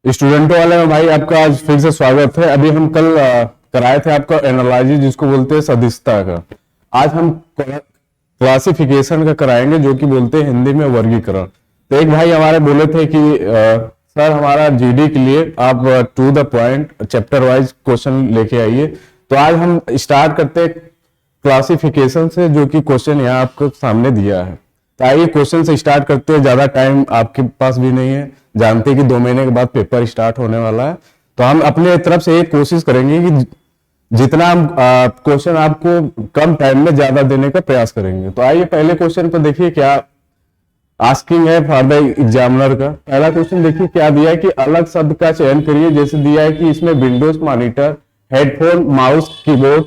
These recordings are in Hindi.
स्टूडेंटों वाले में भाई आपका आज फिर से स्वागत है। अभी हम कल कराए थे आपका एनालॉजी जिसको बोलते हैं सदिशता का। आज हम क्लासिफिकेशन का कराएंगे जो कि बोलते हैं हिंदी में वर्गीकरण। तो एक भाई हमारे बोले थे कि सर हमारा जीडी के लिए आप to the point chapter wise question लेके आइए। तो आज हम स्टार्ट करते हैं क्लासिफिकेशन से, जो कि क्वेश्चन यहाँ आपको सामने दिया है। तो आइए क्वेश्चन से स्टार्ट करते हैं, ज्यादा टाइम आपके पास भी नहीं है, जानते हैं कि 2 महीने के बाद पेपर स्टार्ट होने वाला है। तो हम अपने तरफ से एक कोशिश करेंगे कि जितना हम क्वेश्चन आपको कम टाइम में ज्यादा देने का प्रयास करेंगे। तो आइए पहले क्वेश्चन को देखिए क्या आस्किंग है फॉर द एग्जामिनर का। पहला क्वेश्चन देखिए क्या दिया है कि अलग शब्द का चयन करिए। जैसे दिया है कि इसमें Windows monitor, headphone, mouse, keyboard,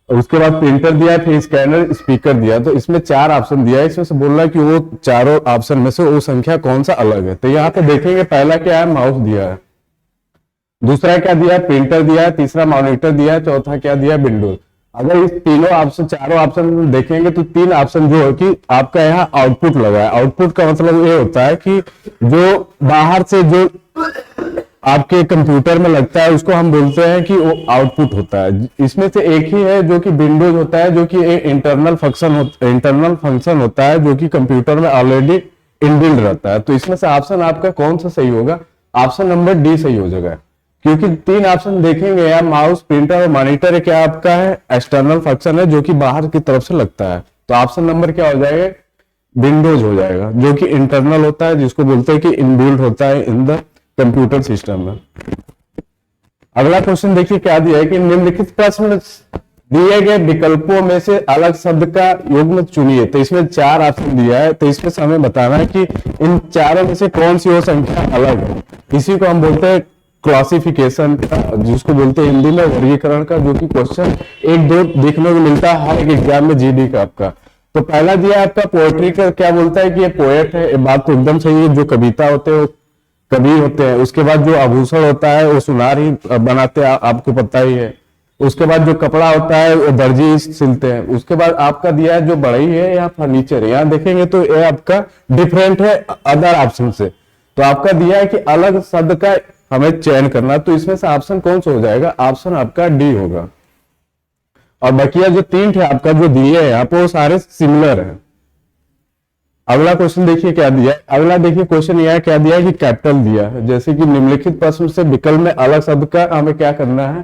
उसके बाद प्रिंटर दिया है, फिर स्कैनर, स्पीकर दिया। तो इसमें 4 ऑप्शन दिया है, इसमें से बोल रहा है कि वो चारों ऑप्शन में से वो संख्या कौन सा अलग है। तो यहाँ पे देखेंगे पहला क्या है, माउस दिया है, दूसरा क्या दिया है, प्रिंटर दिया है, तीसरा मॉनिटर दिया है, चौथा क्या दिया है, विंडोज। अगर इस तीनों ऑप्शन चारों ऑप्शन देखेंगे तो 3 ऑप्शन जो है कि आपका यहाँ आउटपुट लगा है। आउटपुट का मतलब ये होता है कि जो बाहर से जो आपके कंप्यूटर में लगता है उसको हम बोलते हैं कि वो आउटपुट होता है। इसमें से एक ही है जो कि विंडोज होता है, जो कि एक इंटरनल फंक्शन होता है जो कि कंप्यूटर में ऑलरेडी इनबिल्ड रहता है। तो इसमें से ऑप्शन आपका कौन सा सही होगा, ऑप्शन नंबर डी सही हो जाएगा। क्योंकि 3 ऑप्शन देखेंगे यार, माउस, प्रिंटर और मॉनिटर क्या आपका है, एक्सटर्नल फंक्शन है जो कि बाहर की तरफ से लगता है। तो ऑप्शन नंबर क्या हो जाएगा, विंडोज हो जाएगा, जो कि इंटरनल होता है, जिसको बोलते हैं कि इनबिल्ड होता है इन द कंप्यूटर सिस्टम में। अगला क्वेश्चन देखिए क्या दिया है कि निम्नलिखित प्रश्न दिए गए विकल्पों में से अलग शब्द का युग्म चुनिए। तो इसमें 4 ऑप्शन दिया है, तो इसमें से हमें बताना है कि इन चारों में से कौन सी वो संख्या अलग है। इसी को हम बोलते हैं क्लासिफिकेशन का, जिसको बोलते हैं हिंदी में वर्गीकरण का, जो कि क्वेश्चन 1-2 देखने को मिलता है हर एक एग्जाम में जीडी का आपका। तो पहला दिया आपका पोएट्री का, क्या बोलता है कि ये पोएट है। ये बात तो एकदम सही है, जो कविता होते हैं कवि होते हैं। उसके बाद जो आभूषण होता है वो सुनार ही बनाते हैं, आपको पता ही है। उसके बाद जो कपड़ा होता है वो दर्जी सिलते हैं। उसके बाद आपका दिया है जो बढ़ई है या फर्नीचर है। यहाँ देखेंगे तो ये आपका डिफरेंट है अदर ऑप्शन से। तो आपका दिया है कि अलग शब्द का हमें चयन करना, तो इसमें से ऑप्शन कौन सा हो जाएगा, ऑप्शन आपका डी होगा। और बकिया जो 3 थे आपका जो दिए है आप वो सारे सिमिलर है। अगला क्वेश्चन देखिए क्या दिया है। अगला देखिए क्वेश्चन यह क्या दिया है कि कैपिटल दिया है। जैसे कि निम्नलिखित प्रश्न से विकल्प में अलग शब्द का हमें क्या करना है,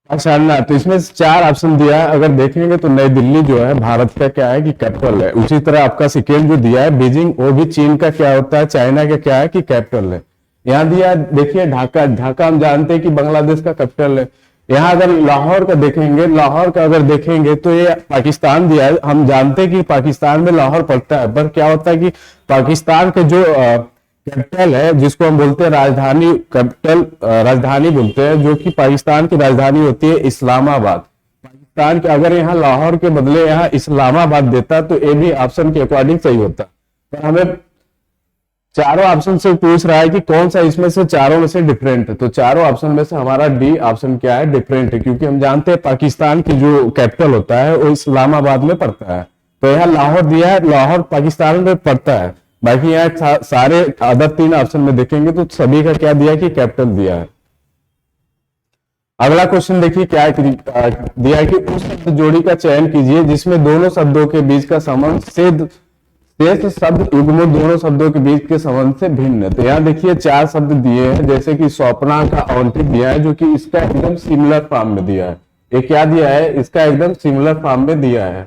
पहचानना। तो इसमें 4 ऑप्शन दिया है। अगर देखेंगे तो नई दिल्ली जो है भारत का क्या है कि कैपिटल है। उसी तरह आपका सेकेंड जो दिया है बीजिंग, वो भी चीन का क्या होता है, चाइना का क्या है कि कैपिटल है। यहाँ दिया देखिए ढाका, ढाका हम जानते हैं कि बांग्लादेश का कैपिटल है। यहाँ अगर लाहौर का देखेंगे, लाहौर का अगर देखेंगे तो ये पाकिस्तान दिया है। हम जानते हैं कि पाकिस्तान में लाहौर पड़ता है, पर क्या होता है कि पाकिस्तान के जो कैपिटल है, जिसको हम बोलते हैं राजधानी, कैपिटल राजधानी बोलते हैं, जो कि पाकिस्तान की राजधानी होती है इस्लामाबाद। पाकिस्तान के अगर यहाँ लाहौर के बदले यहाँ इस्लामाबाद देता तो ये भी ऑप्शन के अकॉर्डिंग सही होता। पर हमें चारों ऑप्शन से पूछ रहा है कि कौन सा इसमें से चारों में से डिफरेंट है। तो चारों ऑप्शन में से हमारा डी ऑप्शन क्या है, डिफरेंट है। क्योंकि हम जानते हैं पाकिस्तान की जो कैपिटल होता है वो इस्लामाबाद में पड़ता है। तो यहाँ लाहौर दिया है, लाहौर पाकिस्तान में पड़ता है। बाकी यहाँ सारे अदर 3 ऑप्शन में देखेंगे तो सभी का क्या दिया है कि कैपिटल दिया है। अगला क्वेश्चन देखिए क्या दिया है कि उस शब्द जोड़ी का चयन कीजिए जिसमें दोनों शब्दों के बीच का संबंध शेष शब्द युग्म दोनों शब्दों के बीच के संबंध से भिन्न है। तो यहाँ देखिए 4 शब्द दिए हैं, जैसे कि स्वप्ना का आवंटित दिया है, जो कि इसका एकदम सिमिलर फॉर्म में दिया है। ये क्या दिया है, इसका एकदम सिमिलर फॉर्म में दिया है।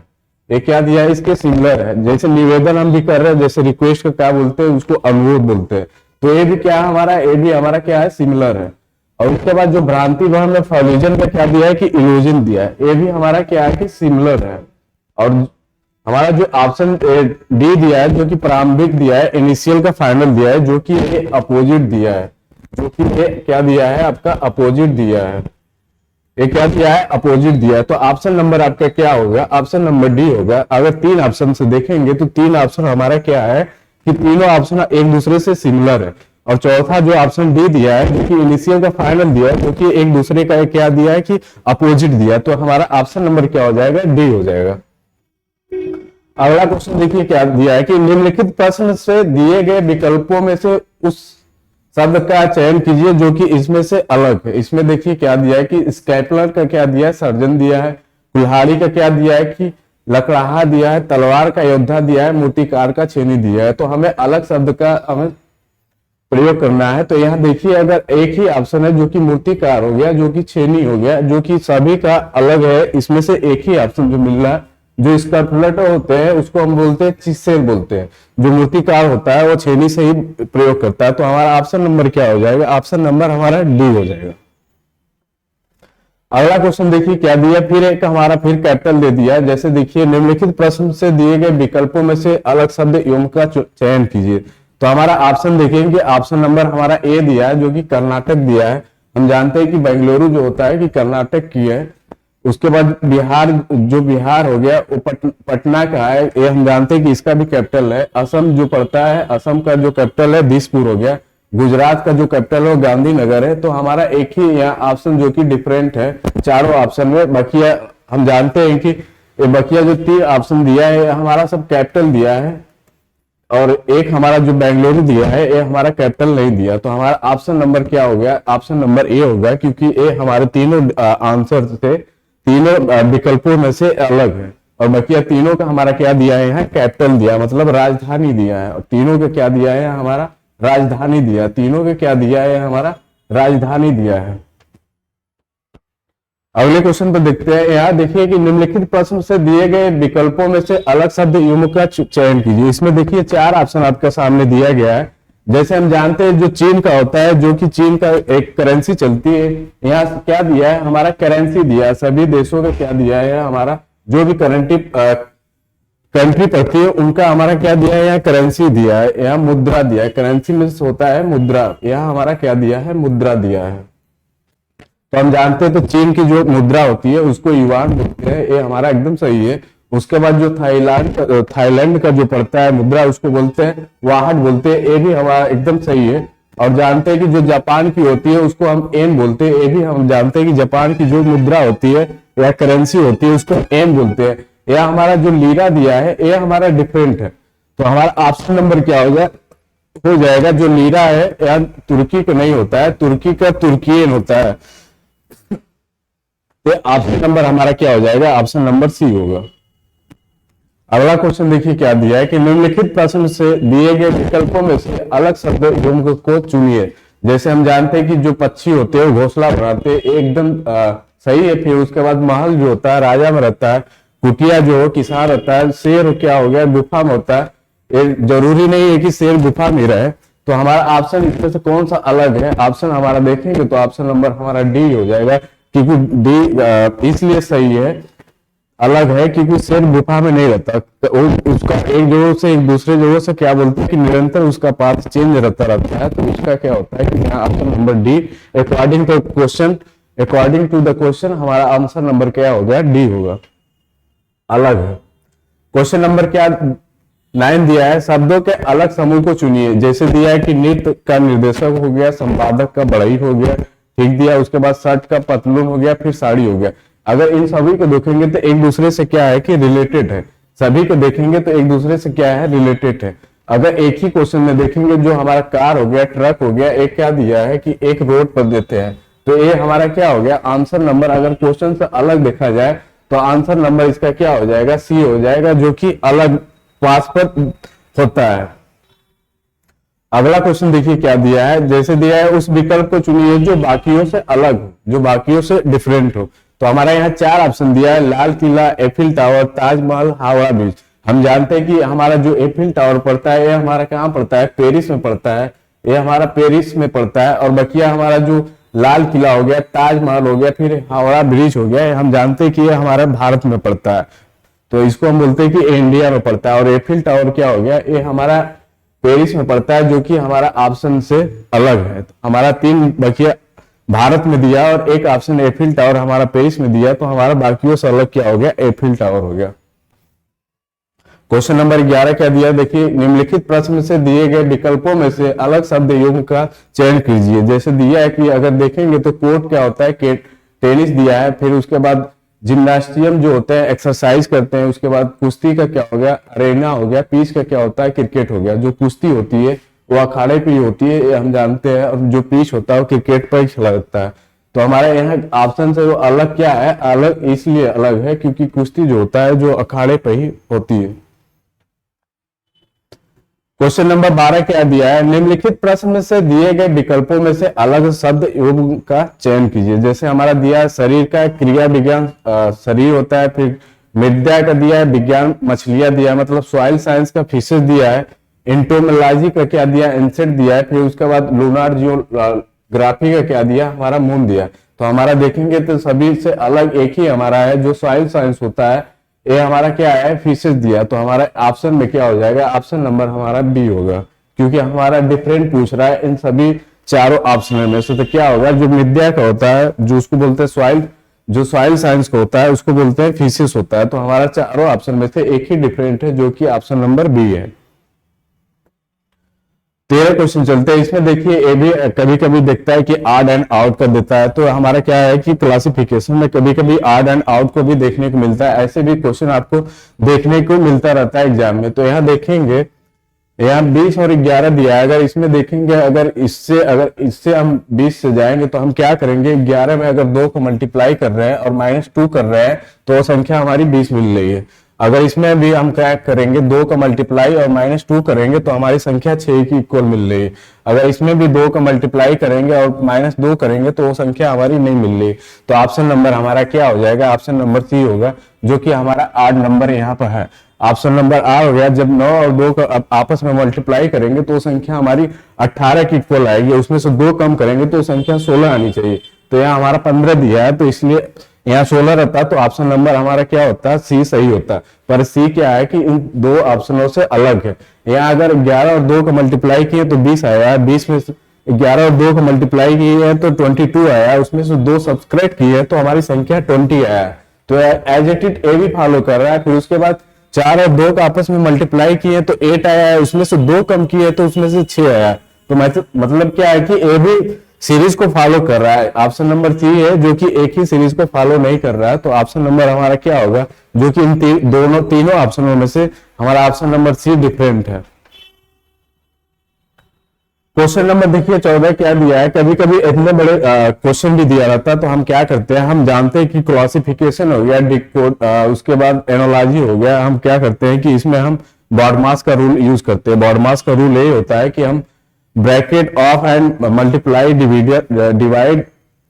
ये क्या दिया है, इसके सिमिलर है। जैसे निवेदन हम भी कर रहे हैं, जैसे रिक्वेस्ट का क्या बोलते हैं, उसको अनुरोध बोलते हैं। तो ये भी क्या है हमारा, ये भी हमारा क्या है, सिमिलर है। और उसके बाद जो भ्रांति वहन में फॉल्यूजन का क्या दिया है कि इल्यूजन दिया है, ये भी हमारा क्या है कि सिमिलर है। और हमारा जो ऑप्शन डी दिया है, जो कि प्रारंभिक दिया है, इनिशियल का फाइनल दिया है, जो कि ये अपोजिट दिया है, जो कि ये क्या दिया है आपका अपोजिट दिया है। ये क्या दिया है, अपोजिट दिया है। तो ऑप्शन नंबर आपका क्या होगा, ऑप्शन नंबर डी होगा। अगर 3 ऑप्शन से देखेंगे तो 3 ऑप्शन हमारा क्या है कि तीनों ऑप्शन एक दूसरे से सिमिलर है। और चौथा जो ऑप्शन डी दिया है, जो कि इनिशियल का फाइनल दिया है, जो कि एक दूसरे का क्या दिया है कि अपोजिट दिया। तो हमारा ऑप्शन नंबर क्या हो जाएगा, डी हो जाएगा। अगला क्वेश्चन देखिए क्या दिया है कि निम्नलिखित प्रश्न से दिए गए विकल्पों में से उस शब्द का चयन कीजिए जो कि इसमें से अलग है। इसमें देखिए क्या दिया है कि स्कैपलर का क्या दिया है, सर्जन दिया है। कुल्हाड़ी का क्या दिया है कि लकड़ाहा दिया है। तलवार का योद्धा दिया है। मूर्तिकार का छेनी दिया है। तो हमें अलग शब्द का हमें प्रयोग करना है। तो यहाँ देखिए अगर एक ही ऑप्शन है जो कि मूर्तिकार हो गया, जो कि छेनी हो गया, जो कि सभी का अलग है, इसमें से एक ही ऑप्शन जो मिल रहा है, जो स्कैपुलेटर होते हैं उसको हम बोलते हैं चिस्सेल बोलते हैं। जो मूर्तिकार होता है वो छेनी से ही प्रयोग करता है। तो हमारा ऑप्शन नंबर क्या हो जाएगा, ऑप्शन नंबर हमारा डी हो जाएगा। अगला क्वेश्चन देखिए क्या दिया, फिर एक हमारा फिर कैपिटल दे दिया। जैसे देखिए निम्नलिखित प्रश्न से दिए गए विकल्पों में से अलग शब्द एवं का चयन कीजिए। तो हमारा ऑप्शन देखेंगे, ऑप्शन नंबर हमारा ए दिया है जो कि कर्नाटक दिया है। हम जानते हैं कि बेंगलुरु जो होता है कि कर्नाटक की है। उसके बाद बिहार, जो बिहार हो गया वो पटना का है, ये हम जानते हैं कि इसका भी कैपिटल है। असम जो पड़ता है, असम का जो कैपिटल है दिसपुर हो गया। गुजरात का जो कैपिटल है वो गांधीनगर है। तो हमारा एक ही यहाँ ऑप्शन जो कि डिफरेंट है चारों ऑप्शन में। बकिया हम जानते हैं कि ये बकिया जो 3 ऑप्शन दिया है हमारा सब कैपिटल दिया है, और एक हमारा जो बेंगलुरु दिया है ये हमारा कैपिटल नहीं दिया। तो हमारा ऑप्शन नंबर क्या हो गया, ऑप्शन नंबर ए होगा, क्योंकि ए हमारे तीनों आंसर से, तीनों विकल्पों में से अलग है। और बकिया तीनों का हमारा क्या दिया है, यहाँ कैपिटल दिया, मतलब राजधानी दिया है। और तीनों का क्या दिया है हमारा, राजधानी दिया। तीनों का क्या दिया है हमारा, राजधानी दिया है। अगले क्वेश्चन पर देखते हैं। यहाँ देखिए कि निम्नलिखित प्रश्न से दिए गए विकल्पों में से अलग शब्द युग्म का चयन कीजिए। इसमें देखिए 4 ऑप्शन आपके सामने दिया गया है। जैसे हम जानते हैं जो चीन का होता है, जो कि चीन का एक करेंसी चलती है, यहाँ क्या दिया है हमारा, करेंसी दिया है। सभी देशों का क्या दिया है हमारा, जो भी कंट्री पड़ती है उनका हमारा क्या दिया है, यहाँ करेंसी दिया है। यहाँ मुद्रा दिया है। करेंसी में होता है मुद्रा, यहाँ हमारा क्या दिया है, मुद्रा दिया है। तो हम जानते हैं तो चीन की जो मुद्रा होती है उसको युआन बोलते हैं, ये हमारा एकदम सही है। उसके बाद जो थाईलैंड का जो पड़ता है मुद्रा उसको बोलते हैं वाहट बोलते हैं, ये भी हमारा एकदम सही है। और जानते हैं कि जो जापान की होती है उसको हम एन बोलते हैं, ये भी हम जानते हैं कि जापान की जो मुद्रा होती है या करेंसी होती है उसको एन बोलते हैं। यह हमारा जो लीरा दिया है ये हमारा डिफरेंट है। तो हमारा ऑप्शन नंबर क्या हो जाएगा, जो लीरा है यह तुर्की का नहीं होता है, तुर्की का तुर्कियन होता है। तो ऑप्शन नंबर हमारा क्या हो जाएगा, ऑप्शन नंबर सी होगा। अगला क्वेश्चन देखिए क्या दिया है कि निम्नलिखित प्रश्न से दिए गए विकल्पों में से अलग शब्द युग्म को चुनिए। जैसे हम जानते हैं कि जो पक्षी होते हैं घोंसला बनाते हैं, एकदम सही है। फिर उसके बाद महल जो होता है राजा में रहता है, कुटिया जो हो किसान रहता है, शेर क्या हो गया गुफा में होता है। ये जरूरी नहीं है कि शेर गुफा में रहे। तो हमारा ऑप्शन इसमें से कौन सा अलग है, ऑप्शन हमारा देखेंगे तो ऑप्शन नंबर हमारा डी हो जाएगा, क्योंकि डी इसलिए सही है, अलग है, क्योंकि शेर गुफा में नहीं रहता। तो उसका एक जगह से एक दूसरे जगह से क्या बोलते हैं कि निरंतर उसका पाथ चेंज रहता रहता है। तो उसका क्या होता है कि यहाँ option number D according to the question हमारा आंसर नंबर क्या हो गया, डी होगा, अलग है। क्वेश्चन नंबर क्या 9 दिया है, शब्दों के अलग समूह को चुनिए। जैसे दिया है कि नृत्य का निर्देशक हो गया, संपादक का बड़ई हो गया, ठीक दिया। उसके बाद शर्ट का पतलून हो गया, फिर साड़ी हो गया। अगर इन सभी को देखेंगे तो एक दूसरे से क्या है कि रिलेटेड है। सभी को देखेंगे तो एक दूसरे से क्या है, रिलेटेड है। अगर एक ही क्वेश्चन में देखेंगे, जो हमारा कार हो गया, ट्रक हो गया, एक क्या दिया है कि एक रोड पर देते हैं, तो ये हमारा क्या हो गया आंसर नंबर। अगर क्वेश्चन से अलग देखा जाए तो आंसर नंबर इसका क्या हो जाएगा, सी हो जाएगा, जो कि अलग पास पर होता है। अगला क्वेश्चन देखिए क्या दिया है। जैसे दिया है उस विकल्प को चुनिए जो बाकियों से अलग हो, जो बाकियों से डिफरेंट हो। तो हमारा यहाँ 4 ऑप्शन दिया है, Lal Qila, Eiffel tower, Taj Mahal, Howrah bridge. हम जानते हैं कि हमारा जो एफिल टावर पड़ता है ये हमारा कहाँ पड़ता है, पेरिस में पड़ता है, ये हमारा पेरिस में पड़ता है। और बकिया हमारा जो लाल किला हो गया, ताजमहल हो गया, फिर हावड़ा ब्रिज हो गया, हम जानते हैं कि ये हमारा भारत में पड़ता है, तो इसको हम बोलते हैं कि इंडिया में पड़ता है। और एफिल टावर क्या हो गया, ये हमारा पेरिस में पड़ता है, जो कि हमारा ऑप्शन से अलग है। तो हमारा 3 बकिया भारत में दिया और एक ऑप्शन एफिल टावर हमारा पेरिस में दिया, तो हमारा बाकियों से अलग क्या हो गया, एफिल टावर हो गया। क्वेश्चन नंबर 11 क्या दिया, देखिए निम्नलिखित प्रश्न से दिए गए विकल्पों में से अलग शब्द युग्म का चयन कीजिए। जैसे दिया है कि अगर देखेंगे तो कोर्ट क्या होता है, टेनिस दिया है, फिर उसके बाद जिम्नास्टियम जो होते हैं एक्सरसाइज करते हैं, उसके बाद कुश्ती का क्या हो गया, अरेना हो गया, पीच का क्या होता है, क्रिकेट हो गया। जो कुश्ती होती है वो अखाड़े पे ही होती है, ये हम जानते हैं। और जो पिच होता है वो क्रिकेट पर ही खेला जाता है। तो हमारे यहाँ ऑप्शन से वो अलग क्या है, अलग इसलिए अलग है क्योंकि कुश्ती जो होता है जो अखाड़े पे ही होती है। क्वेश्चन नंबर 12 क्या दिया है, निम्नलिखित प्रश्न में से दिए गए विकल्पों में से अलग शब्द युग्म का चयन कीजिए। जैसे हमारा दिया है शरीर का, क्रिया विज्ञान शरीर होता है, फिर विद्या का दिया है, विज्ञान मछलियां दिया है, मतलब सॉइल साइंस का फिशेस दिया है, इंटोमोलॉजी का क्या दिया, इंसेक्ट दिया है, फिर उसके बाद लूनार जियोग्राफी का क्या दिया, हमारा मून दिया। तो हमारा देखेंगे तो सभी से अलग एक ही हमारा है जो सॉइल साइंस होता है, ये हमारा क्या है, फिशेस दिया। तो हमारा ऑप्शन में क्या हो जाएगा, ऑप्शन नंबर हमारा बी होगा, क्योंकि हमारा डिफरेंट पूछ रहा है इन सभी चारों ऑप्शन में से। तो क्या होगा, जो विद्या का होता है, जो उसको बोलते हैं सॉइल, जो सॉइल साइंस का होता है उसको बोलते हैं फिशेस होता है। तो हमारा चारों ऑप्शन में से एक ही डिफरेंट है जो कि ऑप्शन नंबर बी है। 13 क्वेश्चन चलते हैं। इसमें देखिए ये भी कभी कभी देखता है कि आड एंड आउट कर देता है। तो हमारा क्या है कि क्लासिफिकेशन में कभी कभी आड एंड आउट को भी देखने को मिलता है, ऐसे भी क्वेश्चन आपको देखने को मिलता रहता है एग्जाम में। तो यहाँ देखेंगे, यहाँ 20 और 11 दिया है। अगर इसमें देखेंगे, अगर इससे हम 20 से जाएंगे तो हम क्या करेंगे, 11 में अगर 2 को मल्टीप्लाई कर रहे हैं और -2 कर रहे हैं तो वो संख्या हमारी 20 मिल रही है। अगर इसमें भी हम क्या करेंगे, 2 का मल्टीप्लाई और -2 करेंगे तो हमारी संख्या 6 की इक्वल मिल रही है। अगर इसमें भी 2 का मल्टीप्लाई करेंगे और -2 करेंगे तो वो संख्या हमारी नहीं मिल रही। तो ऑप्शन नंबर हमारा क्या हो जाएगा, ऑप्शन नंबर सी होगा, जो कि हमारा 8 नंबर यहाँ पर है। ऑप्शन नंबर आ हो गया। जब 9 और 2 का आपस में मल्टीप्लाई करेंगे तो संख्या हमारी 18 की इक्वल आएगी, उसमें से 2 कम करेंगे तो संख्या 16 आनी चाहिए। तो यहाँ हमारा 15 दिया है, तो इसलिए यहाँ 16 रहता, तो ऑप्शन नंबर हमारा क्या होता है, सी सही होता। पर सी क्या है कि इन दो ऑप्शनों से अलग है। यहाँ अगर 11 और 2 का मल्टीप्लाई किए तो 20 आया, 20 में से 11 और 2 का मल्टीप्लाई किए है तो 22 आया, उसमें से 2 सब्सट्रैक्ट किए तो हमारी संख्या 20 आया। तो एज इट इज ए भी फॉलो कर रहा है। फिर उसके बाद 4 और 2 का आपस में मल्टीप्लाई किए तो 8 आया है, उसमें से 2 कम किए तो उसमें से 6 आया। तो मतलब क्या है कि ए भी सीरीज को फॉलो कर रहा है। ऑप्शन नंबर सी है जो कि एक ही सीरीज को फॉलो नहीं कर रहा है। तो ऑप्शन नंबर हमारा क्या होगा, जो कि इन तीनों ऑप्शनों में से हमारा ऑप्शन नंबर सी डिफरेंट है। क्वेश्चन नंबर देखिए 14 क्या दिया है। कभी कभी इतने बड़े क्वेश्चन भी दिया रहता है तो हम क्या करते हैं, हम जानते हैं कि क्लासिफिकेशन हो गया, डिकोड, उसके बाद एनालॉजी हो गया। हम क्या करते हैं कि इसमें हम बॉडमास का रूल यूज करते हैं। बॉडमास का रूल यही होता है कि हम bracket of and multiply divide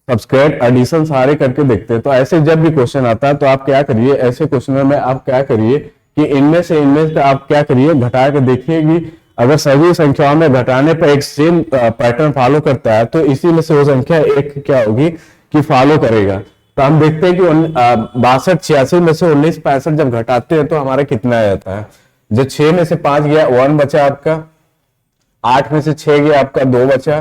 subtract addition सारे करके देखते हैं। तो ऐसे जब भी क्वेश्चन आता है तो आप क्या करिए, ऐसे क्वेश्चन में आप क्या करिए कि इनमें से आप क्या करिए, घटा के देखिए। अगर सभी संख्याओं में घटाने पर एक सेम पैटर्न फॉलो करता है तो इसी में से वो संख्या एक क्या होगी कि फॉलो करेगा। तो हम देखते हैं कि 62 86 में से 19 65 जब घटाते हैं तो हमारा कितना आ जाता है। जब 6 में से 5 गया 1 बचा आपका, 8 में से 6 गया आपका 2 बचा,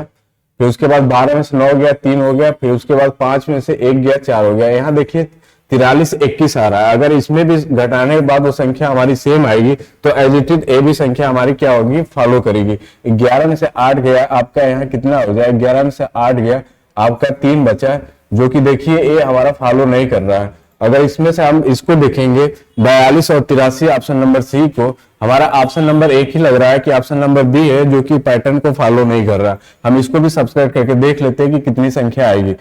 फिर उसके बाद 12 में से 9 गया 3 हो गया, फिर उसके बाद 5 में से 1 गया 4 हो गया। यहाँ देखिए 43 21 आ रहा है। अगर इसमें भी घटाने के बाद वो संख्या हमारी सेम आएगी तो एज इट इज ए भी संख्या हमारी क्या होगी, फॉलो करेगी। 11 में से 8 गया आपका, यहाँ कितना हो जाए, 11 में से 8 गया आपका 3 बचा, जो कि देखिए ए हमारा फॉलो नहीं कर रहा है। अगर इसमें से हम इसको देखेंगे 42 और 83 ऑप्शन नंबर सी को, हमारा ऑप्शन नंबर एक ही लग रहा है कि ऑप्शन नंबर बी है जो कि पैटर्न को फॉलो नहीं कर रहा। हम इसको भी सब्सक्राइब करके देख लेते हैं कि कितनी संख्या आएगी।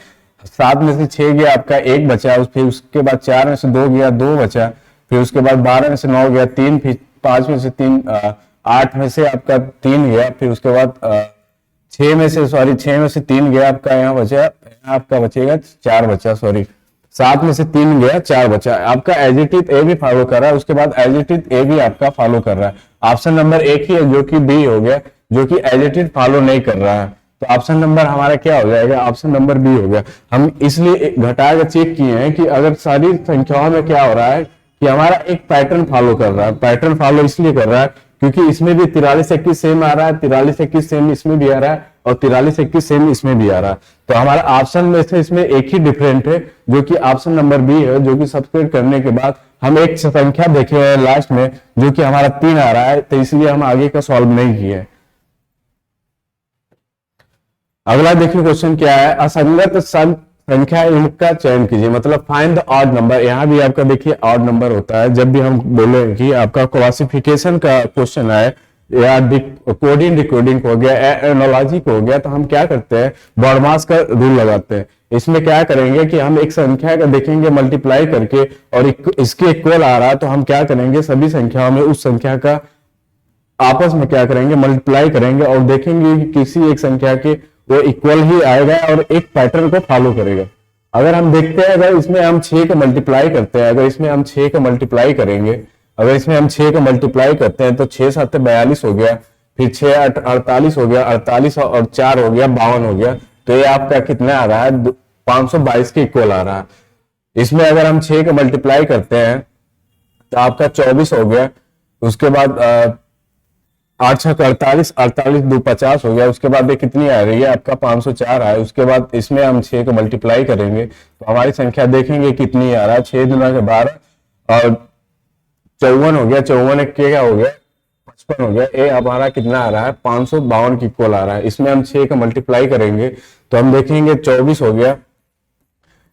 7 में से 6 गया आपका 1 बचा, फिर उसके बाद 4 में से 2 गया 2 बचा, फिर उसके बाद 12 में से 9 गया 3, फिर 5 में से 3 8 में से आपका 3 गया, फिर उसके बाद 6 में से 3 गया आपका, यहाँ बचा आपका बचेगा 4 बचा, 7 में से 3 गया 4 बचा। आपका एज इट इज ए भी फॉलो कर रहा है, उसके बाद एज इट इज ए भी आपका फॉलो कर रहा है। ऑप्शन नंबर एक ही है जो कि बी हो गया, जो कि एज इट इज फॉलो नहीं कर रहा है। तो ऑप्शन नंबर हमारा क्या हो जाएगा, ऑप्शन नंबर बी हो गया। हम इसलिए घटा कर चेक किए हैं कि अगर सारी संख्याओं में क्या हो रहा है कि हमारा एक पैटर्न फॉलो कर रहा है। पैटर्न फॉलो इसलिए कर रहा है क्योंकि इसमें भी 43 21 सेम आ रहा है, 43 21 सेम इसमें भी आ रहा है और 43 21 सेम इसमें भी आ रहा है। तो हमारा ऑप्शन में से इसमें एक ही डिफरेंट है जो कि ऑप्शन नंबर बी है, जो कि सब्सट्रैक्ट करने के बाद हम एक संख्या देखे हैं लास्ट में जो कि हमारा 3 आ रहा है, तो इसलिए हम आगे का सॉल्व नहीं किए। अगला देखिए क्वेश्चन क्या है, असंगत संख्या इनका चयन कीजिए, मतलब फाइंड द ऑड नंबर। यहाँ भी आपका देखिए ऑड नंबर होता है जब भी हम बोले कि आपका क्लासिफिकेशन का क्वेश्चन आए या कोडिंग डिकोडिंग को हो गया, एनोलॉजी को हो गया, तो हम क्या करते हैं, बॉडमास का रूल लगाते हैं। इसमें क्या करेंगे कि हम एक संख्या का देखेंगे मल्टीप्लाई करके और इसके इक्वल आ रहा है तो हम क्या करेंगे, सभी संख्याओं में उस संख्या का आपस में क्या करेंगे, मल्टीप्लाई करेंगे और देखेंगे कि किसी एक संख्या के वो इक्वल ही आएगा और एक पैटर्न को फॉलो करेगा। अगर हम देखते हैं, अगर इसमें हम 6 का मल्टीप्लाई करते हैं, अगर इसमें हम 6 का मल्टीप्लाई करेंगे, अगर इसमें हम 6 का मल्टीप्लाई करते हैं तो 6 7 42 हो गया, फिर 6 8 48 हो गया, 48 और 4 हो गया 52 हो गया। तो ये आपका कितना आ रहा है, 522 के इक्वल आ रहा है। इसमें अगर हम 6 का मल्टीप्लाई करते हैं तो आपका 24 हो गया, उसके बाद 8 6 48, 48 2 50 हो गया, उसके बाद ये कितनी आ रही है आपका 504 है। उसके बाद इसमें हम 6 को मल्टीप्लाई करेंगे तो हमारी संख्या देखेंगे कितनी आ रहा है, 6 दुना के 12 और 54 हो गया, 54 एक क्या हो गया 55 हो गया। ये हमारा कितना आ रहा है, 552 की इक्वल आ रहा है। इसमें हम 6 का मल्टीप्लाई करेंगे तो हम देखेंगे 24 हो गया,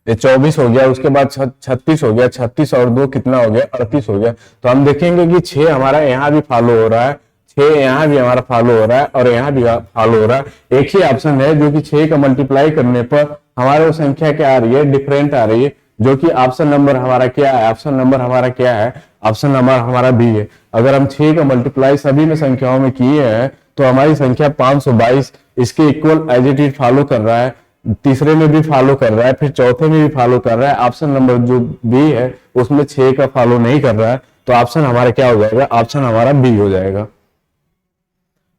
ये 24 हो गया, उसके बाद 36 हो गया, 36 और 2 कितना हो गया 38 हो गया। तो हम देखेंगे कि 6 हमारा यहाँ भी फॉलो हो रहा है, 6 यहाँ भी हमारा फॉलो हो रहा है और यहाँ भी फॉलो हो रहा है। एक ही ऑप्शन है जो कि 6 का मल्टीप्लाई करने पर हमारे वो संख्या क्या आ रही है, डिफरेंट आ रही है, जो कि ऑप्शन नंबर हमारा क्या है, ऑप्शन नंबर हमारा क्या है, ऑप्शन नंबर हमारा बी है। अगर हम 6 का मल्टीप्लाई सभी में संख्याओं में किए हैं तो हमारी संख्या 522 इसके equal as it is follow कर रहा है, तीसरे में भी फॉलो कर रहा है, फिर चौथे में भी फॉलो कर रहा है। ऑप्शन नंबर जो बी है उसमें 6 का फॉलो नहीं कर रहा है, तो ऑप्शन हमारा क्या हो जाएगा, ऑप्शन हमारा बी हो जाएगा।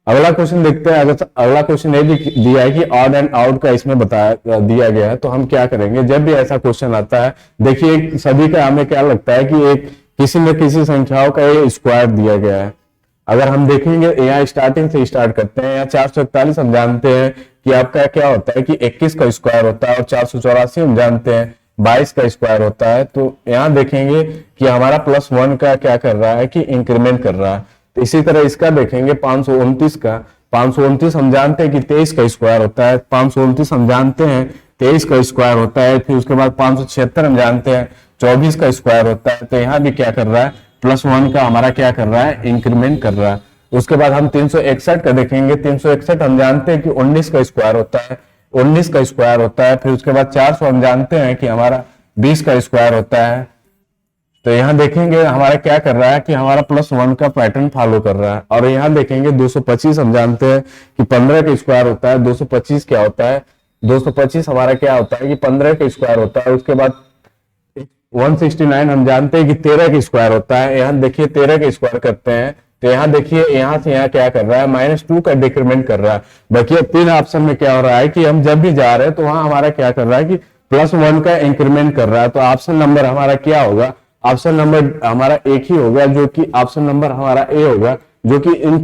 अगला क्वेश्चन देखते हैं। अगर अगला क्वेश्चन ये दिया है कि ऑड एंड आउट का इसमें बताया दिया गया है, तो हम क्या करेंगे जब भी ऐसा क्वेश्चन आता है। देखिए सभी का हमें क्या लगता है कि एक किसी न किसी संख्याओं का ये स्क्वायर दिया गया है। अगर हम देखेंगे यहाँ स्टार्टिंग से स्टार्ट करते हैं, यहाँ 441 हम जानते हैं कि आपका क्या होता है कि 21 का स्क्वायर होता है, और 484 हम जानते हैं 22 का स्क्वायर होता है। तो यहाँ देखेंगे कि हमारा +1 का क्या कर रहा है कि इंक्रीमेंट कर रहा है। तो इसी तरह इसका देखेंगे 529 का, 529 हम जानते हैं कि 23 का स्क्वायर होता है, 529 हम जानते हैं 23 का स्क्वायर होता है। फिर उसके बाद 576 हम जानते हैं 24 का स्क्वायर होता है। तो यहाँ भी क्या कर रहा है, +1 का हमारा क्या कर रहा है, इंक्रीमेंट कर रहा है। उसके बाद हम 361 का देखेंगे, 361 हम जानते हैं कि 19 का स्क्वायर होता है, 19 का स्क्वायर होता है। फिर उसके बाद 400 हम जानते हैं कि हमारा 20 का स्क्वायर होता है। तो यहाँ देखेंगे हमारा क्या कर रहा है कि हमारा +1 का पैटर्न फॉलो कर रहा है। और यहाँ देखेंगे 225 हम जानते हैं कि 15 का स्क्वायर होता है। 225 क्या होता है, 225 हमारा क्या होता है कि 15 का स्क्वायर होता है। उसके बाद 169 हम जानते हैं कि 13 का स्क्वायर होता है। यहाँ देखिए 13 का स्क्वायर करते हैं तो यहाँ देखिए यहाँ से यहाँ क्या कर रहा है, -2 का डिक्रीमेंट कर रहा है। बाकी 3 ऑप्शन में क्या हो रहा है कि हम जब भी जा रहे हैं तो वहां हमारा क्या कर रहा है कि +1 का इंक्रीमेंट कर रहा है। तो ऑप्शन नंबर हमारा क्या होगा, ऑप्शन नंबर हमारा एक ही होगा, जो कि ऑप्शन नंबर हमारा ए होगा, जो कि इन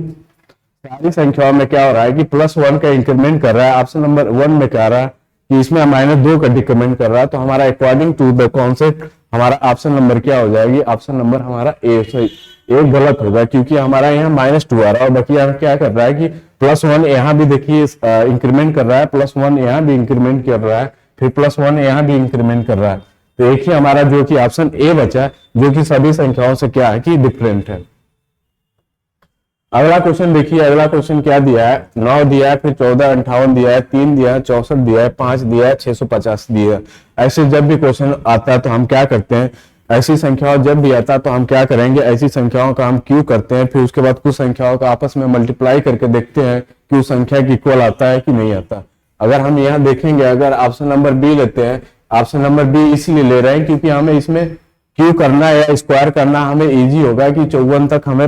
सारी संख्याओं में क्या हो रहा है कि +1 का इंक्रीमेंट कर रहा है। ऑप्शन नंबर 1 में क्या रहा है कि इसमें -2 का डिक्रीमेंट कर रहा है। तो हमारा अकॉर्डिंग टू द कॉन्सेप्ट हमारा ऑप्शन नंबर क्या हो जाएगी, ऑप्शन नंबर हमारा ए। सही, एक गलत होगा क्योंकि हमारा यहाँ -2 आ रहा है और बाकी यहाँ क्या कर रहा है कि +1 यहाँ भी देखिए इंक्रीमेंट कर रहा है, +1 यहाँ भी इंक्रीमेंट कर रहा है, फिर +1 यहाँ भी इंक्रीमेंट कर रहा है। तो एक ही हमारा जो कि ऑप्शन ए बचा, जो कि सभी संख्याओं से क्या है कि डिफरेंट है। अगला क्वेश्चन देखिए, अगला क्वेश्चन क्या दिया है, 9 दिया है, फिर 14 58 दिया है, 3 दिया है, 64 दिया है, 5 दिया है, 650 दिया है। ऐसे जब भी क्वेश्चन आता है तो हम क्या करते हैं, ऐसी संख्याओं जब भी आता है तो हम क्या करेंगे, ऐसी संख्याओं का हम क्यू करते हैं, फिर उसके बाद कुछ संख्याओं का आपस में मल्टीप्लाई करके देखते हैं कि उस संख्या की इक्वल आता है कि नहीं आता। अगर हम यहाँ देखेंगे, अगर ऑप्शन नंबर बी लेते हैं, ऑप्शन नंबर बी इसलिए ले रहे हैं क्योंकि हमें इसमें क्यू करना या स्क्वायर करना हमें इजी होगा कि 54 तक हमें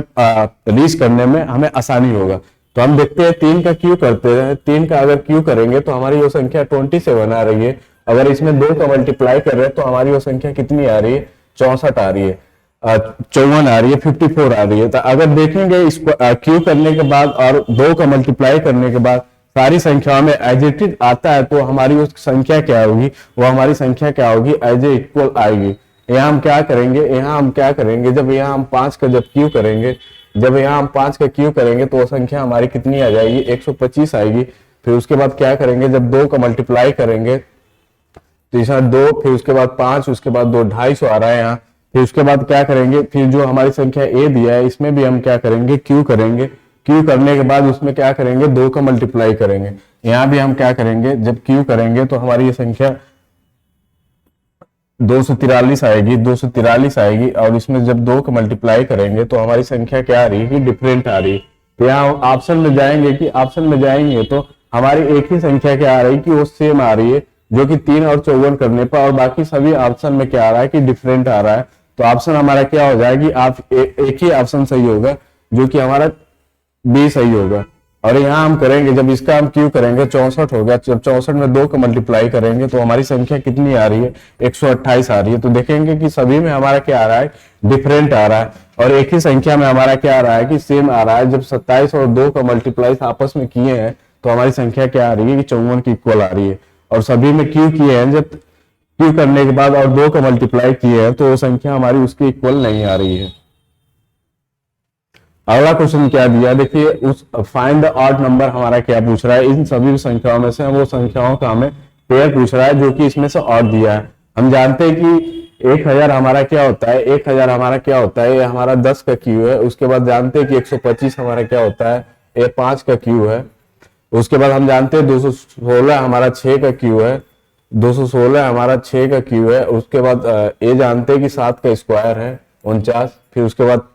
रीच करने में हमें आसानी होगा। तो हम देखते हैं 3 का क्यू करते हैं, 3 का अगर क्यू करेंगे तो हमारी वो संख्या 27 आ रही है। अगर इसमें 2 का मल्टीप्लाई कर रहे हैं तो हमारी वो संख्या कितनी आ रही है, 64 आ रही है, 54 आ रही है, 54 आ रही है। तो अगर देखेंगे इसको क्यू करने के बाद और 2 का मल्टीप्लाई करने के बाद सारी संख्याओं में एज इट इज आता है तो हमारी उस संख्या क्या होगी, वो हमारी संख्या क्या होगी, एज ए इक्वल आएगी। यहाँ हम क्या करेंगे, यहाँ हम क्या करेंगे, जब यहाँ हम 5 का जब क्यू करेंगे, जब यहाँ हम 5 का क्यू करेंगे तो वो संख्या हमारी कितनी आ जाएगी, 125 आएगी। फिर उसके बाद क्या करेंगे, जब 2 का मल्टीप्लाई करेंगे तो इसमें 2, फिर उसके बाद 5, उसके बाद 2, 250 आ रहा है यहाँ। फिर उसके बाद क्या करेंगे, फिर जो हमारी संख्या ए दिया है इसमें भी हम क्या करेंगे, क्यू करेंगे। क्यू करने के बाद उसमें क्या करेंगे, 2 का मल्टीप्लाई करेंगे। यहाँ भी हम क्या करेंगे, जब क्यू करेंगे तो हमारी ये संख्या 243 आएगी, 243 आएगी, और इसमें जब 2 का मल्टीप्लाई करेंगे तो हमारी संख्या क्या आ रही है कि डिफरेंट आ रही है। तो यहाँ ऑप्शन में जाएंगे कि ऑप्शन में जाएंगे तो हमारी एक ही संख्या क्या आ रही है कि वो सेम आ रही है, जो कि 3 और 54 करने पर, और बाकी सभी ऑप्शन में क्या आ रहा है कि डिफरेंट आ रहा है। तो ऑप्शन हमारा क्या हो जाएगी, आप एक ही ऑप्शन सही होगा, जो कि हमारा बी सही होगा। और यहाँ हम करेंगे, जब इसका हम क्यू करेंगे 64 होगा, जब 64 में 2 का मल्टीप्लाई करेंगे तो हमारी संख्या कितनी आ रही है, 128 आ रही है। तो देखेंगे कि सभी में हमारा क्या आ रहा है, डिफरेंट आ रहा है, और एक ही संख्या में हमारा क्या आ रहा है कि सेम आ रहा है। जब 27 और 2 का मल्टीप्लाई आपस में किए हैं तो हमारी संख्या क्या आ रही है कि 54 की इक्वल आ रही है। और सभी में क्यू किए हैं, जब क्यू करने के बाद और 2 का मल्टीप्लाई किए हैं तो वो संख्या हमारी उसकी इक्वल नहीं आ रही है। अगला क्वेश्चन क्या दिया, देखिए उस फाइंड द ऑड नंबर हमारा क्या पूछ रहा है, इन सभी संख्याओं में से वो संख्याओं का हमें पेयर पूछ रहा है जो कि इसमें से ऑड दिया है। हम जानते हैं कि 1000 हमारा क्या होता है, 1000 हमारा क्या होता है, ये हमारा 10 का क्यू है। उसके बाद जानते हैं कि 125 हमारा क्या होता है, ये 5 का क्यू है। उसके बाद हम जानते हैं 216 हमारा 6 का क्यू है, 216 हमारा 6 का क्यू है। उसके बाद ये जानते हैं कि 7 का स्क्वायर है 49। फिर उसके बाद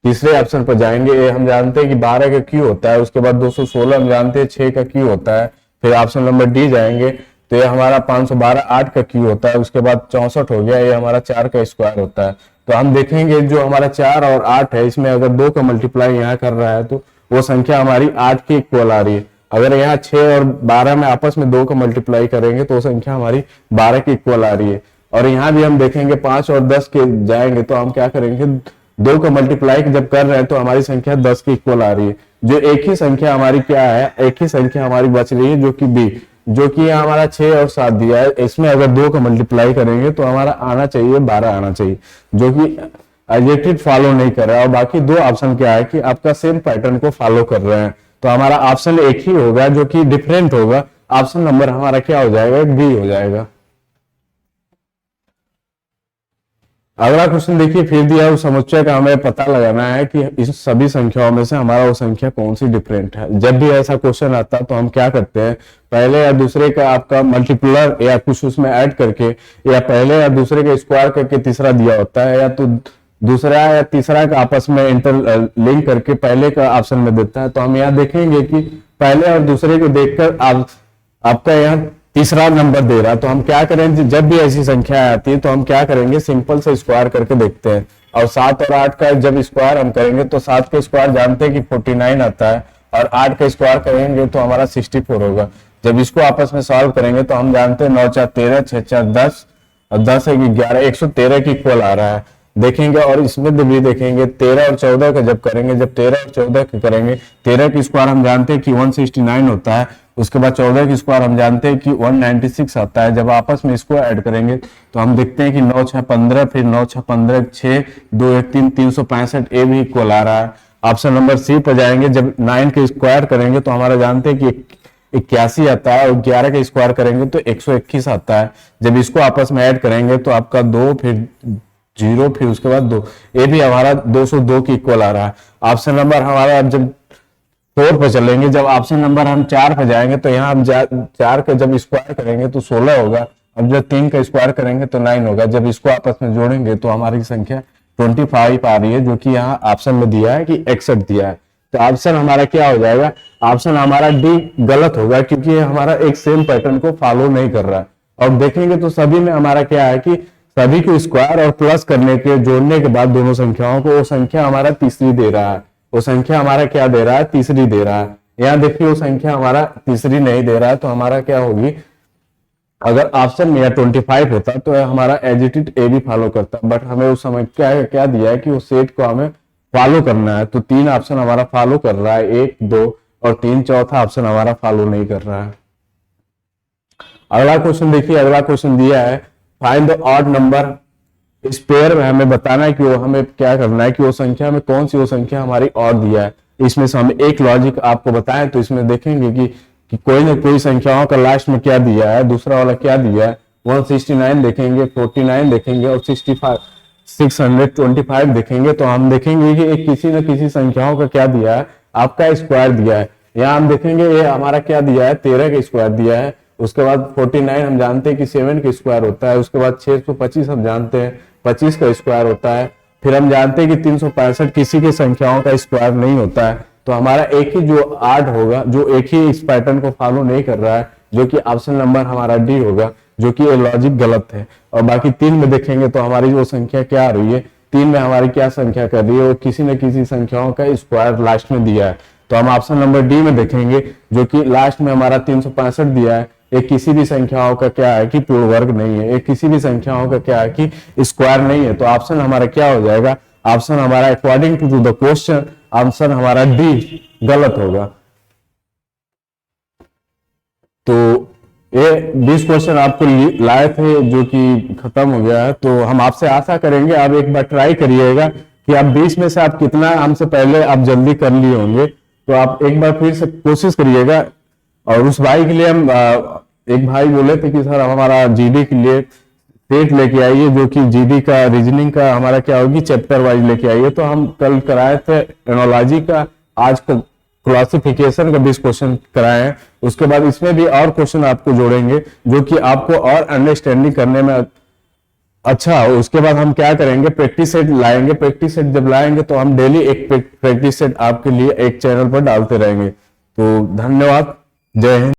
तीसरे ऑप्शन पर जाएंगे, ये हम जानते हैं कि 12 का क्यू होता है। उसके बाद 216 हम जानते हैं 6 का क्यू होता है। फिर ऑप्शन नंबर डी जाएंगे तो ये हमारा 512 8 का क्यू होता है। उसके बाद 64 हो गया, ये हमारा 4 का स्क्वायर होता है। तो हम देखेंगे जो हमारा 4 और 8 है, इसमें अगर 2 का मल्टीप्लाई यहाँ कर रहा है तो वो संख्या हमारी 8 की इक्वल आ रही है। अगर यहाँ 6 और 12 में आपस में 2 का मल्टीप्लाई करेंगे तो संख्या हमारी 12 की इक्वल आ रही है। और यहाँ भी हम देखेंगे 5 और 10 के जाएंगे तो हम क्या करेंगे, 2 का मल्टीप्लाई जब कर रहे हैं तो हमारी संख्या 10 की इक्वल आ रही है। जो एक ही संख्या हमारी क्या है, एक ही संख्या हमारी बच रही है जो कि बी, जो कि हमारा 6 और 7 दिया है। इसमें अगर 2 का मल्टीप्लाई करेंगे तो हमारा आना चाहिए 12 आना चाहिए, जो कि एडजेक्टिव फॉलो नहीं कर रहा है। और बाकी 2 ऑप्शन क्या है कि आपका सेम पैटर्न को फॉलो कर रहे हैं। तो हमारा ऑप्शन एक ही होगा जो कि डिफरेंट होगा। ऑप्शन नंबर हमारा क्या हो जाएगा, बी हो जाएगा। अगला क्वेश्चन देखिए, फिर दिया उस समुच्चय का हमें पता लगाना है कि इस सभी संख्याओं में से हमारा वो संख्या कौन सी डिफरेंट है। जब भी ऐसा क्वेश्चन आता है तो हम क्या करते हैं, पहले या दूसरे का आपका मल्टीप्लर या कुछ उसमें ऐड करके, या पहले या दूसरे का स्क्वायर करके तीसरा दिया होता है, या तो दूसरा या तीसरा का आपस में इंटर लिंक करके पहले का ऑप्शन में देता है। तो हम यहाँ देखेंगे कि पहले और दूसरे को देखकर आपका यहाँ तीसरा नंबर दे रहा है। तो हम क्या करेंगे, जब भी ऐसी संख्या आती है तो हम क्या करेंगे, सिंपल से स्क्वायर करके देखते हैं। और 7 और 8 का जब स्क्वायर हम करेंगे तो 7 का स्क्वायर जानते हैं कि 49 आता है, और 8 का स्क्वायर करेंगे तो हमारा 64 होगा। जब इसको आपस में सॉल्व करेंगे तो हम जानते हैं 9 4 13, 6 4 10, और 10 है 11, 113 की इक्वल आ रहा है देखेंगे। और इसमें भी देखेंगे 13 और 14 का जब करेंगे, जब 13 और 14 के करेंगे, 13 की स्क्वायर हम जानते हैं कि 169 होता है। उसके बाद 14 की स्क्वायर हम जानते हैं कि 196 आता है। जब आपस में इसको ऐड करेंगे तो हम देखते हैं कि 9 6 15, फिर 9 6 15, 6 2 1 3, 365 ए भी इक्वल आ रहा है। ऑप्शन नंबर सी पर जाएंगे, जब 9 के स्क्वायर करेंगे तो हमारा जानते हैं कि 81 आता है, और 11 का स्क्वायर करेंगे तो 121 आता है। जब इसको आपस में ऐड करेंगे तो आपका 2 फिर 0 फिर उसके बाद 2, ये भी हमारा 202 की इक्वल आ रहा है। ऑप्शन नंबर हमारा अब जब 4 पे चलेंगे, जब ऑप्शन नंबर हम 4 पे जाएंगे तो यहाँ हम 4 का जब स्क्वायर करेंगे तो 16 होगा। अब जब 3 का स्क्वायर करेंगे तो 9 होगा। जब इसको आपस में जोड़ेंगे तो हमारी संख्या 25 आ रही है, जो कि यहाँ ऑप्शन में दिया है कि 61 दिया है। तो ऑप्शन हमारा क्या हो जाएगा, ऑप्शन हमारा डी गलत होगा, क्योंकि ये हमारा एक सेम पैटर्न को फॉलो नहीं कर रहा है। और देखेंगे तो सभी में हमारा क्या है कि सभी को स्क्वायर और प्लस करने के जोड़ने के बाद दोनों संख्याओं को, वो संख्या हमारा तीसरी दे रहा है। वो संख्या हमारा क्या दे रहा है, तीसरी दे रहा है। यहाँ देखिए वो संख्या हमारा तीसरी नहीं दे रहा है, तो हमारा क्या होगी, अगर ऑप्शन में 25 होता तो हमारा एजिटेड ए भी फॉलो करता, बट हमें उस समय क्या दिया है कि उस सेट को हमें फॉलो करना है। तो 3 ऑप्शन हमारा फॉलो कर रहा है, 1 2 और 3, चौथा ऑप्शन हमारा फॉलो नहीं कर रहा है। अगला क्वेश्चन देखिए, अगला क्वेश्चन दिया है फाइंड द ऑड नंबर। इस पेयर में हमें बताना है कि वो हमें क्या करना है कि वो संख्या में कौन सी वो संख्या हमारी ऑड दिया है। इसमें से हमें एक लॉजिक आपको बताएं तो इसमें देखेंगे कि कोई ना कोई संख्याओं का लास्ट में क्या दिया है, दूसरा वाला क्या दिया है। 169 देखेंगे, 49 देखेंगे और 625 देखेंगे। तो हम देखेंगे कि एक किसी न किसी संख्याओं का क्या दिया है, आपका स्क्वायर दिया है। यहाँ हम देखेंगे ये हमारा क्या दिया है, 13 का स्क्वायर दिया है। उसके बाद 49 हम जानते हैं कि 7 का स्क्वायर होता है। उसके बाद 625 हम जानते हैं 25 का स्क्वायर होता है। फिर हम जानते हैं कि 365 किसी की संख्याओं का स्क्वायर नहीं होता है। तो हमारा एक ही जो 8 होगा, जो एक ही इस पैटर्न को फॉलो नहीं कर रहा है, जो कि ऑप्शन नंबर हमारा डी होगा, जो कि ये लॉजिक गलत है। और बाकी 3 में देखेंगे तो हमारी जो संख्या क्या आ रही है, 3 में हमारी क्या संख्या कर रही है, वो किसी न किसी संख्याओं का स्क्वायर लास्ट में दिया है। तो हम ऑप्शन नंबर डी में देखेंगे, जो कि लास्ट में हमारा 365 दिया है। एक किसी भी संख्याओं का क्या है कि पूर्ण वर्ग नहीं है, एक किसी भी संख्याओं का क्या है कि स्क्वायर नहीं है। तो ऑप्शन हमारा क्या हो जाएगा, ऑप्शन हमारा according to the question option हमारा डी गलत होगा। तो ये 20 क्वेश्चन आपको लाए थे जो कि खत्म हो गया है। तो हम आपसे आशा करेंगे आप एक बार ट्राई करिएगा कि आप 20 में से आप कितना हमसे पहले आप जल्दी कर लिए होंगे। तो आप एक बार फिर से कोशिश करिएगा। और उस भाई के लिए हम एक भाई बोले थे कि सर हमारा जीडी के लिए सेट लेके आइए, जो कि जीडी का रीजनिंग का हमारा क्या होगी चैप्टर वाइज लेके आइए। तो हम कल कराए थे एनोलॉजी का, आज क्लासिफिकेशन का 20 क्वेश्चन कराए हैं। उसके बाद इसमें भी और क्वेश्चन आपको जोड़ेंगे जो कि आपको और अंडरस्टैंडिंग करने में अच्छा हो। उसके बाद हम क्या करेंगे, प्रैक्टिस सेट लाएंगे। प्रैक्टिस सेट जब लाएंगे तो हम डेली एक प्रैक्टिस सेट आपके लिए एक चैनल पर डालते रहेंगे। तो धन्यवाद, जय हिंद।